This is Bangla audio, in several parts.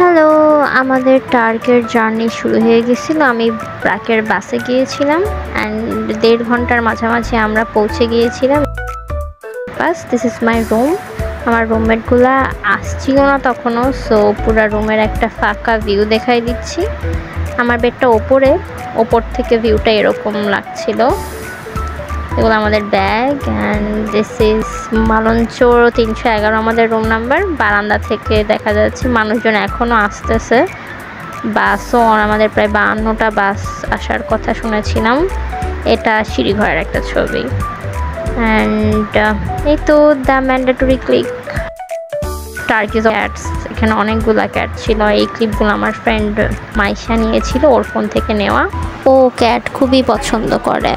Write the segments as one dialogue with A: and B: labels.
A: হ্যালো, আমাদের টার্গের জার্নি শুরু হয়ে গেছিল। আমি প্রাকের বাসে গিয়েছিলাম অ্যান্ড 1.5 ঘন্টার মাঝামাঝি আমরা পৌঁছে গিয়েছিলাম। বাস দিস ইজ মাই রুম। আমার রুমমেটগুলা আসছিল না তখনও, সো পুরো রুমের একটা ফাঁকা ভিউ দেখাই দিচ্ছি। আমার বেডটা ওপর থেকে ভিউটা এরকম লাগছিল। এগুলো আমাদের ব্যাগ অ্যান্ড দিস ইজ মালঞ্চর 311 আমাদের রুম নাম্বার। বারান্দা থেকে দেখা যাচ্ছে মানুষজন এখনও আসতেছে। বাসও আমাদের প্রায় 52টা বাস আসার কথা শুনেছিলাম। এটা সিঁড়িঘরের একটা ছবি অ্যান্ড এই তো দ্য ম্যান্ডেটরি ক্লিক টার্কিজ ক্যাটস। এখানে অনেকগুলো ক্যাট ছিল। এই ক্লিপগুলো আমার ফ্রেন্ড মাইশা নিয়েছিল, ওর ফোন থেকে নেওয়া। ও ক্যাট খুবই পছন্দ করে।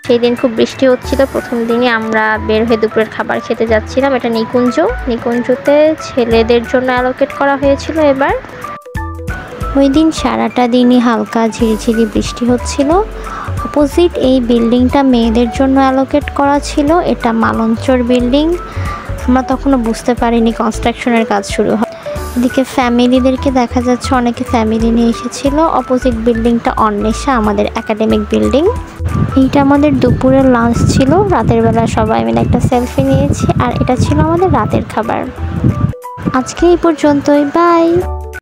A: সেই দিন খুব বৃষ্টি হচ্ছিল। প্রথম দিনই আমরা বের হয়ে দুপুরের খাবার খেতে যাচ্ছিলাম। এটা নিকুঞ্জতে ছেলেদের জন্য অ্যালোকেট করা হয়েছিল। এবার ওই দিন সারাটা দিনই হালকা ঝিরিঝিরি বৃষ্টি হচ্ছিল। অপোজিট এই বিল্ডিংটা মেয়েদের জন্য অ্যালোকেট করা ছিল। এটা মালঞ্চর বিল্ডিং। আমরা তখনও বুঝতে পারিনি কনস্ট্রাকশনের কাজ শুরু হয়। এদিকে ফ্যামিলিদেরকে দেখা যাচ্ছে, অনেকে ফ্যামিলি নিয়ে এসেছিল। অপোজিট বিল্ডিংটা অন্বেষা, আমাদের একাডেমিক বিল্ডিং। এইটা আমাদের দুপুরের লাঞ্চ ছিল। রাতের বেলা সবাই মিলে একটা সেলফি নিয়েছি আর এটা ছিল আমাদের রাতের খাবার। আজকে এই পর্যন্তই, বাই।